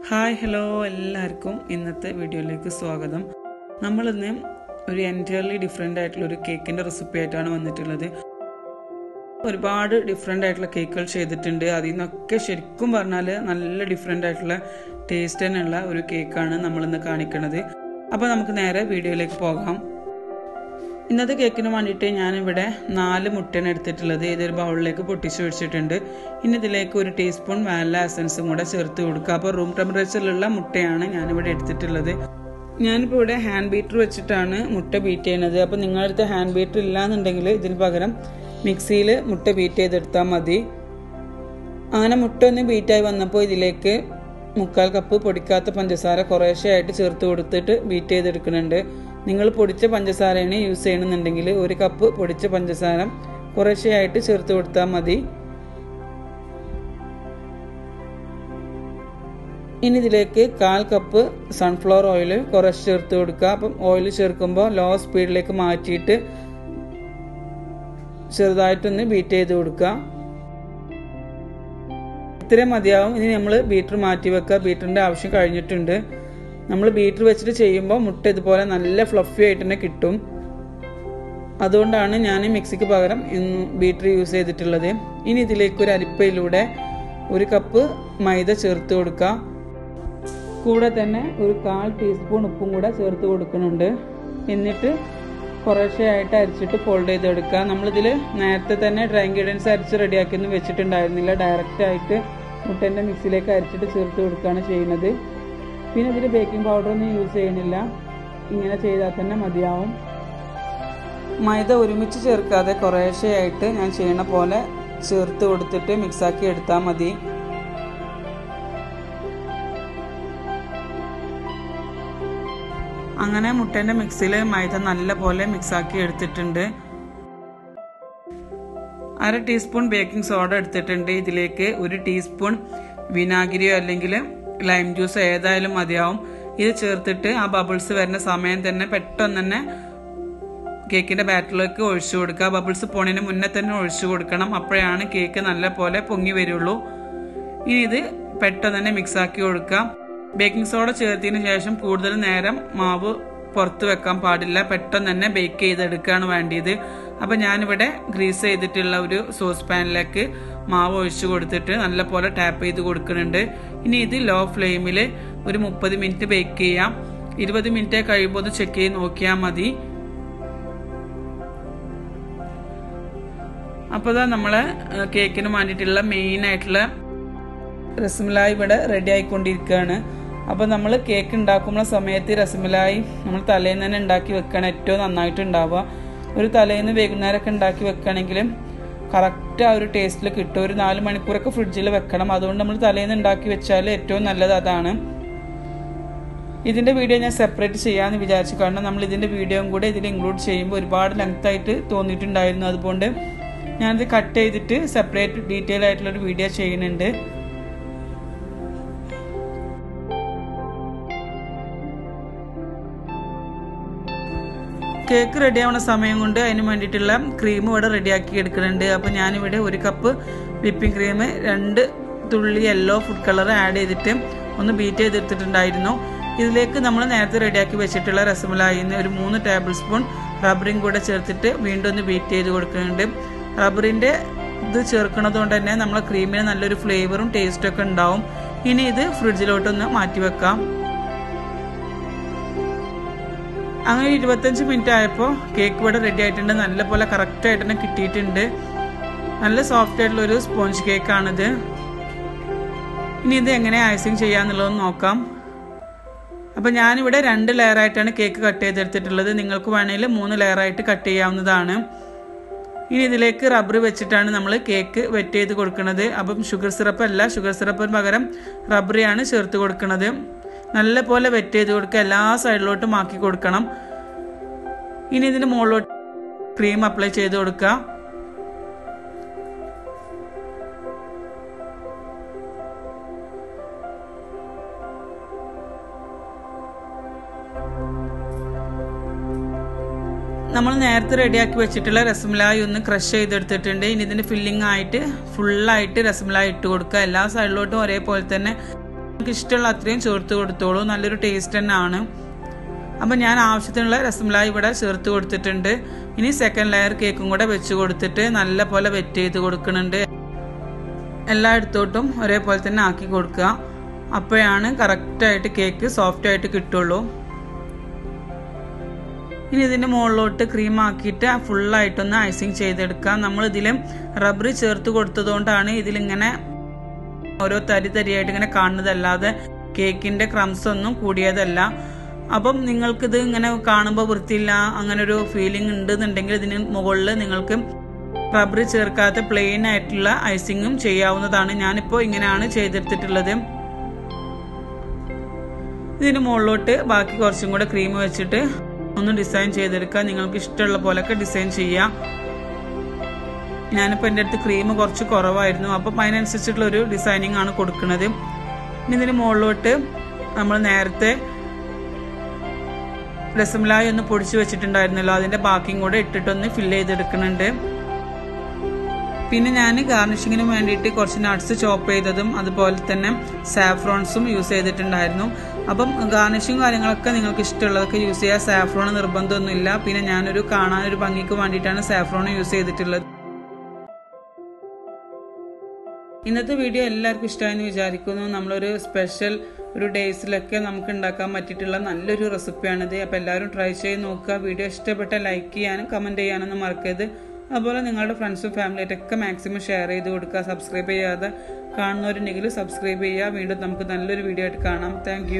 Hi hello എല്ലാവർക്കും ഇന്നത്തെ വീഡിയോയിലേക്ക് സ്വാഗതം. നമ്മളിന്ന് ഒരു എൻറ്റയർലി ഡിഫറെൻ്റ് ആയിട്ടുള്ള ഒരു കേക്കിൻ്റെ റെസിപ്പി ആയിട്ടാണ് വന്നിട്ടുള്ളത്. ഒരുപാട് ഡിഫറെൻ്റ് ആയിട്ടുള്ള കേക്കുകൾ ചെയ്തിട്ടുണ്ട്. അതിൽ നിന്നൊക്കെ ശരിക്കും പറഞ്ഞാൽ നല്ല ഡിഫറെൻ്റ് ആയിട്ടുള്ള ടേസ്റ്റ് തന്നെയുള്ള ഒരു കേക്കാണ് നമ്മളിന്ന് കാണിക്കുന്നത്. അപ്പോൾ നമുക്ക് നേരെ വീഡിയോയിലേക്ക് പോകാം. ഇന്നത്തെ കേക്കിന് വേണ്ടിയിട്ട് ഞാനിവിടെ 4 മുട്ടയാണ് എടുത്തിട്ടുള്ളത്. ഇതൊരു ബൗളിലേക്ക് പൊട്ടിച്ച് വെച്ചിട്ടുണ്ട്. ഇനി ഇതിലേക്ക് 1 ടീസ്പൂൺ വാനില എസൻസും കൂടെ ചേർത്ത് കൊടുക്കുക. അപ്പോൾ റൂം ടെമ്പറേച്ചറിലുള്ള മുട്ടയാണ് ഞാനിവിടെ എടുത്തിട്ടുള്ളത്. ഞാനിപ്പോൾ ഇവിടെ ഹാൻഡ് ബീറ്റർ വെച്ചിട്ടാണ് മുട്ട ബീറ്റ് ചെയ്യുന്നത്. അപ്പോൾ നിങ്ങളുടെ അടുത്ത് ഹാൻഡ് ബീറ്റർ ഇല്ലാന്നുണ്ടെങ്കിൽ ഇതിന് പകരം മിക്സിയിൽ മുട്ട ബീറ്റ് ചെയ്തെടുത്താൽ മതി. അങ്ങനെ മുട്ട ഒന്ന് ബീറ്റായി വന്നപ്പോൾ ഇതിലേക്ക് 3/4 കപ്പ് പൊടിക്കാത്ത പഞ്ചസാര കുറേശ്ശെയായിട്ട് ചേർത്ത് കൊടുത്തിട്ട് ബീറ്റ് ചെയ്തെടുക്കുന്നുണ്ട്. നിങ്ങൾ പൊടിച്ച പഞ്ചസാരയാണ് യൂസ് ചെയ്യണമെന്നുണ്ടെങ്കിൽ 1 കപ്പ് പൊടിച്ച പഞ്ചസാര കുറേശ്ശെയായിട്ട് ചേർത്ത് കൊടുത്താൽ മതി. ഇനി ഇതിലേക്ക് 1/4 കപ്പ് സൺഫ്ലവർ ഓയിൽ കുറച്ച് ചേർത്ത് കൊടുക്കുക. അപ്പം ഓയിൽ ചേർക്കുമ്പോൾ ലോ സ്പീഡിലേക്ക് മാറ്റിയിട്ട് ചെറുതായിട്ടൊന്ന് ബീറ്റ് ചെയ്ത് കൊടുക്കുക. ഇത്രയും മതിയാവും. ഇനി നമ്മൾ ബീറ്റർ മാറ്റി വെക്കുക. ബീറ്ററിൻ്റെ ആവശ്യം കഴിഞ്ഞിട്ടുണ്ട്. നമ്മൾ ബീറ്റർ വെച്ചിട്ട് ചെയ്യുമ്പോൾ മുട്ട ഇതുപോലെ നല്ല ഫ്ലഫി ആയിട്ട് തന്നെ കിട്ടും. അതുകൊണ്ടാണ് ഞാൻ മിക്സിക്ക് പകരം ബീറ്റർ യൂസ് ചെയ്തിട്ടുള്ളത്. ഇനി ഇതിലേക്ക് ഒരു അരിപ്പയിലൂടെ 1 കപ്പ് മൈദ ചേർത്ത് കൊടുക്കുക. കൂടെ തന്നെ ഒരു 1/4 ടീസ്പൂൺ ഉപ്പും കൂടെ ചേർത്ത് കൊടുക്കുന്നുണ്ട്. എന്നിട്ട് കുറേശ്ശെയായിട്ട് അരിച്ചിട്ട് ഫോൾഡ് ചെയ്തെടുക്കുക. നമ്മളിതിൽ നേരത്തെ തന്നെ ഡ്രൈ ഇൻഗ്രീഡിയൻസ് അരിച്ച് റെഡിയാക്കിയൊന്നും വെച്ചിട്ടുണ്ടായിരുന്നില്ല. ഡയറക്റ്റായിട്ട് മുട്ടേൻ്റെ മിക്സിയിലേക്ക് അരിച്ചിട്ട് ചേർത്ത് കൊടുക്കുകയാണ് ചെയ്യുന്നത്. പിന്നെ ഇതിൽ ബേക്കിംഗ് പൗഡറൊന്നും യൂസ് ചെയ്യണില്ല. ഇങ്ങനെ ചെയ്താൽ തന്നെ മതിയാവും. മൈദ ഒരുമിച്ച് ചേർക്കാതെ കുറേശ്ശെയായിട്ട് ഞാൻ ചെയ്യണ പോലെ ചേർത്ത് കൊടുത്തിട്ട് മിക്സാക്കി എടുത്താൽ മതി. അങ്ങനെ മുട്ടേൻ്റെ മിക്സിയിൽ മൈദ നല്ല പോലെ മിക്സാക്കി എടുത്തിട്ടുണ്ട്. 1/2 ടീസ്പൂൺ ബേക്കിംഗ് സോഡ എടുത്തിട്ടുണ്ട്. ഇതിലേക്ക് 1 ടീസ്പൂൺ വിനാഗിരിയോ അല്ലെങ്കിൽ ലൈം ജ്യൂസ് ഏതായാലും മതിയാവും. ഇത് ചേർത്തിട്ട് ആ ബബിൾസ് വരുന്ന സമയം തന്നെ പെട്ടെന്ന് തന്നെ കേക്കിൻ്റെ ബാറ്ററിലേക്ക് ഒഴിച്ചു കൊടുക്കുക. ബബിൾസ് പോണതിന് മുന്നേ തന്നെ ഒഴിച്ചു കൊടുക്കണം. അപ്പോഴാണ് കേക്ക് നല്ല പോലെ പൊങ്ങി വരുള്ളൂ. ഇനി ഇത് പെട്ടെന്ന് തന്നെ മിക്സാക്കി കൊടുക്കുക. ബേക്കിംഗ് സോഡ ചേർത്തതിന് ശേഷം കൂടുതൽ നേരം മാവ് പുറത്ത് വെക്കാൻ പാടില്ല. പെട്ടെന്ന് തന്നെ ബേക്ക് ചെയ്തെടുക്കുകയാണ് വേണ്ടിയത്. അപ്പം ഞാനിവിടെ ഗ്രീസ് ചെയ്തിട്ടുള്ള ഒരു സോസ് പാനിലേക്ക് മാവ് ഒഴിച്ചു കൊടുത്തിട്ട് നല്ല പോലെ ടാപ്പ് ചെയ്ത് കൊടുക്കുന്നുണ്ട്. ഇനി ഇത് ലോ ഫ്ലെയിമിൽ ഒരു 30 മിനിറ്റ് ബേക്ക് ചെയ്യാം. 20 മിനിറ്റ് കഴിയുമ്പോൾ ഒന്ന് ചെക്ക് ചെയ്ത് നോക്കിയാൽ മതി. അപ്പോൾ നമ്മളെ കേക്കിന് വേണ്ടിയിട്ടുള്ള മെയിൻ ആയിട്ടുള്ള രസ്മലായി ഇവിടെ റെഡി ആയിക്കൊണ്ടിരിക്കുകയാണ്. അപ്പോൾ നമ്മൾ കേക്ക് ഉണ്ടാക്കുന്ന സമയത്ത് രസ്മലായി നമ്മൾ തലേന്ന് തന്നെ ഉണ്ടാക്കി വെക്കുകയാണ് ഏറ്റവും നന്നായിട്ട് ഉണ്ടാവുക. ഒരു തലേന്ന് വൈകുന്നേരമൊക്കെ ഉണ്ടാക്കി വെക്കുകയാണെങ്കിലും കറക്റ്റ് ആ ഒരു ടേസ്റ്റിൽ കിട്ടും. ഒരു 4 മണിക്കൂറൊക്കെ ഫ്രിഡ്ജിൽ വെക്കണം. അതുകൊണ്ട് നമ്മൾ തലേന്ന് ഉണ്ടാക്കി വെച്ചാൽ ഏറ്റവും നല്ലത് അതാണ്. ഇതിൻ്റെ വീഡിയോ ഞാൻ സെപ്പറേറ്റ് ചെയ്യാമെന്ന് വിചാരിച്ചു. കാരണം നമ്മൾ ഇതിൻ്റെ വീഡിയോയും കൂടെ ഇതിൽ ഇൻക്ലൂഡ് ചെയ്യുമ്പോൾ ഒരുപാട് ലെങ്ത് ആയിട്ട് തോന്നിയിട്ടുണ്ടായിരുന്നു. അതുകൊണ്ട് ഞാനിത് കട്ട് ചെയ്തിട്ട് സെപ്പറേറ്റ് ഡീറ്റെയിൽ ആയിട്ടുള്ളൊരു വീഡിയോ ചെയ്യുന്നുണ്ട്. കേക്ക് റെഡി ആവുന്ന സമയം കൊണ്ട് അതിന് വേണ്ടിയിട്ടുള്ള ക്രീം ഇവിടെ റെഡിയാക്കി എടുക്കുന്നുണ്ട്. അപ്പോൾ ഞാനിവിടെ 1 കപ്പ് വിപ്പിംഗ് ക്രീം 2 തുള്ളി യെല്ലോ ഫുഡ് കളർ ആഡ് ചെയ്തിട്ട് ഒന്ന് ബീറ്റ് ചെയ്തെടുത്തിട്ടുണ്ടായിരുന്നു. ഇതിലേക്ക് നമ്മൾ നേരത്തെ റെഡിയാക്കി വെച്ചിട്ടുള്ള രസമലായിന്ന് ഒരു 3 ടേബിൾ സ്പൂൺ റബ്ബറിങ് കൂടെ ചേർത്തിട്ട് വീണ്ടും ഒന്ന് ബീറ്റ് ചെയ്ത് കൊടുക്കുന്നുണ്ട്. റബ്ബറിൻ്റെ ഇത് ചേർക്കുന്നത് കൊണ്ട് തന്നെ നമ്മളെ ക്രീമിന് നല്ലൊരു ഫ്ലേവറും ടേസ്റ്റും ഒക്കെ ഉണ്ടാവും. ഇനി ഇത് ഫ്രിഡ്ജിലോട്ടൊന്ന് മാറ്റി വെക്കാം. അങ്ങനെ 25 മിനിറ്റ് ആയപ്പോൾ കേക്ക് ഇവിടെ റെഡി ആയിട്ടുണ്ട്. നല്ല പോലെ കറക്റ്റായിട്ട് തന്നെ കിട്ടിയിട്ടുണ്ട്. നല്ല സോഫ്റ്റ് ആയിട്ടുള്ളൊരു സ്പോഞ്ച് കേക്കാണിത്. ഇനി ഇത് എങ്ങനെ ഐസിങ് ചെയ്യാന്നുള്ളതെന്ന് നോക്കാം. അപ്പം ഞാനിവിടെ 2 ലെയറായിട്ടാണ് കേക്ക് കട്ട് ചെയ്തെടുത്തിട്ടുള്ളത്. നിങ്ങൾക്ക് വേണമെങ്കിൽ 3 ലെയറായിട്ട് കട്ട് ചെയ്യാവുന്നതാണ്. ഇനി ഇതിലേക്ക് റബ്ബർ വെച്ചിട്ടാണ് നമ്മൾ കേക്ക് വെറ്റ് ചെയ്ത് കൊടുക്കുന്നത്. അപ്പം ഷുഗർ സിറപ്പ് അല്ല, ഷുഗർ സിറപ്പിന് പകരം റബ്ബറിയാണ് ചേർത്ത് കൊടുക്കുന്നത്. നല്ല പോലെ വെറ്റ് ചെയ്ത് കൊടുക്കുക. എല്ലാ സൈഡിലോട്ടും ആക്കി കൊടുക്കണം. ഇനി ഇതിന് മുകളിലോട്ട് ക്രീം അപ്ലൈ ചെയ്ത് കൊടുക്കുക. നമ്മൾ നേരത്തെ റെഡിയാക്കി വെച്ചിട്ടുള്ള രസമലായി ഒന്ന് ക്രഷ് ചെയ്തെടുത്തിട്ടുണ്ട്. ഇനി ഇതിന് ഫില്ലിംഗ് ആയിട്ട് ഫുള്ളായിട്ട് രസമലായി ഇട്ട് കൊടുക്കുക. എല്ലാ സൈഡിലോട്ടും ഒരേപോലെ തന്നെ നിങ്ങൾക്ക് ഇഷ്ടമുള്ള അത്രയും ചേർത്ത് കൊടുത്തോളൂ. നല്ലൊരു ടേസ്റ്റ് തന്നെയാണ്. അപ്പം ഞാൻ ആവശ്യത്തിനുള്ള രസമലായി ഇവിടെ ചേർത്ത് കൊടുത്തിട്ടുണ്ട്. ഇനി സെക്കൻഡ് ലെയർ കേക്കും കൂടെ വെച്ച് കൊടുത്തിട്ട് നല്ല പോലെ വെറ്റ് ചെയ്ത് കൊടുക്കുന്നുണ്ട്. എല്ലായിടത്തോട്ടും ഒരേപോലെ തന്നെ ആക്കി കൊടുക്കുക. അപ്പോഴാണ് കറക്റ്റായിട്ട് കേക്ക് സോഫ്റ്റ് ആയിട്ട് കിട്ടുള്ളൂ. ഇനി ഇതിൻ്റെ മുകളിലോട്ട് ക്രീം ആക്കിയിട്ട് ഫുള്ളായിട്ടൊന്ന് ഐസിങ് ചെയ്തെടുക്കാം. നമ്മളിതിലും റബ്ബർ ചേർത്ത് കൊടുത്തതുകൊണ്ടാണ് ഇതിലിങ്ങനെ ഓരോ തരിയായിട്ട് ഇങ്ങനെ കാണുന്നതല്ലാതെ കേക്കിൻ്റെ ക്രംസ് ഒന്നും കൂടിയതല്ല. അപ്പം നിങ്ങൾക്കിത് ഇങ്ങനെ കാണുമ്പോൾ വൃത്തിയില്ല അങ്ങനെ ഒരു ഫീലിംഗ് ഉണ്ടെന്നുണ്ടെങ്കിൽ ഇതിന് മുകളിൽ നിങ്ങൾക്ക് റബ്ബർ ചേർക്കാത്ത പ്ലെയിൻ ആയിട്ടുള്ള ഐസിങ്ങും ചെയ്യാവുന്നതാണ്. ഞാനിപ്പോൾ ഇങ്ങനെയാണ് ചെയ്തെടുത്തിട്ടുള്ളത്. ഇതിന് മുകളിലോട്ട് ബാക്കി കുറച്ചും കൂടെ ക്രീം വെച്ചിട്ട് ഒന്ന് ഡിസൈൻ ചെയ്തെടുക്കുക. നിങ്ങൾക്ക് ഇഷ്ടമുള്ള പോലെയൊക്കെ ഡിസൈൻ ചെയ്യാം. ഞാനിപ്പോൾ എൻ്റെ അടുത്ത് ക്രീം കുറച്ച് കുറവായിരുന്നു, അപ്പം അതിനനുസരിച്ചിട്ടുള്ളൊരു ഡിസൈനിങ് ആണ് കൊടുക്കുന്നത്. ഇനി ഇതിന് മുകളിലോട്ട് നമ്മൾ നേരത്തെ രസമലായി ഒന്ന് പൊടിച്ച് വെച്ചിട്ടുണ്ടായിരുന്നല്ലോ, അതിൻ്റെ ബാക്കിയും കൂടെ ഇട്ടിട്ടൊന്ന് ഫില്ല് ചെയ്തെടുക്കുന്നുണ്ട്. പിന്നെ ഞാൻ ഗാർണിഷിങ്ങിന് വേണ്ടിയിട്ട് കുറച്ച് നട്ട്സ് ചോപ്പ് ചെയ്തതും അതുപോലെ തന്നെ സാഫ്രോൺസും യൂസ് ചെയ്തിട്ടുണ്ടായിരുന്നു. അപ്പം ഗാർണിഷിങ് കാര്യങ്ങളൊക്കെ നിങ്ങൾക്ക് ഇഷ്ടമുള്ളതൊക്കെ യൂസ് ചെയ്യുക. സാഫ്രോൺ നിർബന്ധമൊന്നുമില്ല. പിന്നെ ഞാനൊരു കാണാനൊരു ഭംഗിക്ക് വേണ്ടിയിട്ടാണ് സാഫ്രോൺ യൂസ് ചെയ്തിട്ടുള്ളത്. ഇന്നത്തെ വീഡിയോ എല്ലാവർക്കും ഇഷ്ടമായെന്ന് വിചാരിക്കുന്നു. നമ്മളൊരു സ്പെഷ്യൽ ഒരു ഡേയ്സിലൊക്കെ നമുക്ക് ഉണ്ടാക്കാൻ പറ്റിയിട്ടുള്ള നല്ലൊരു റെസിപ്പിയാണിത്. അപ്പോൾ എല്ലാവരും ട്രൈ ചെയ്ത് നോക്കുക. വീഡിയോ ഇഷ്ടപ്പെട്ട ലൈക്ക് ചെയ്യാനും കമൻറ്റ് ചെയ്യാനൊന്നും മറക്കരുത്. അതുപോലെ നിങ്ങളുടെ ഫ്രണ്ട്സും ഫാമിലിയായിട്ടൊക്കെ മാക്സിമം ഷെയർ ചെയ്ത് കൊടുക്കുക. സബ്സ്ക്രൈബ് ചെയ്യാതെ കാണുന്നവരുണ്ടെങ്കിൽ സബ്സ്ക്രൈബ് ചെയ്യുക. വീണ്ടും നമുക്ക് നല്ലൊരു വീഡിയോ ആയിട്ട് കാണാം. താങ്ക്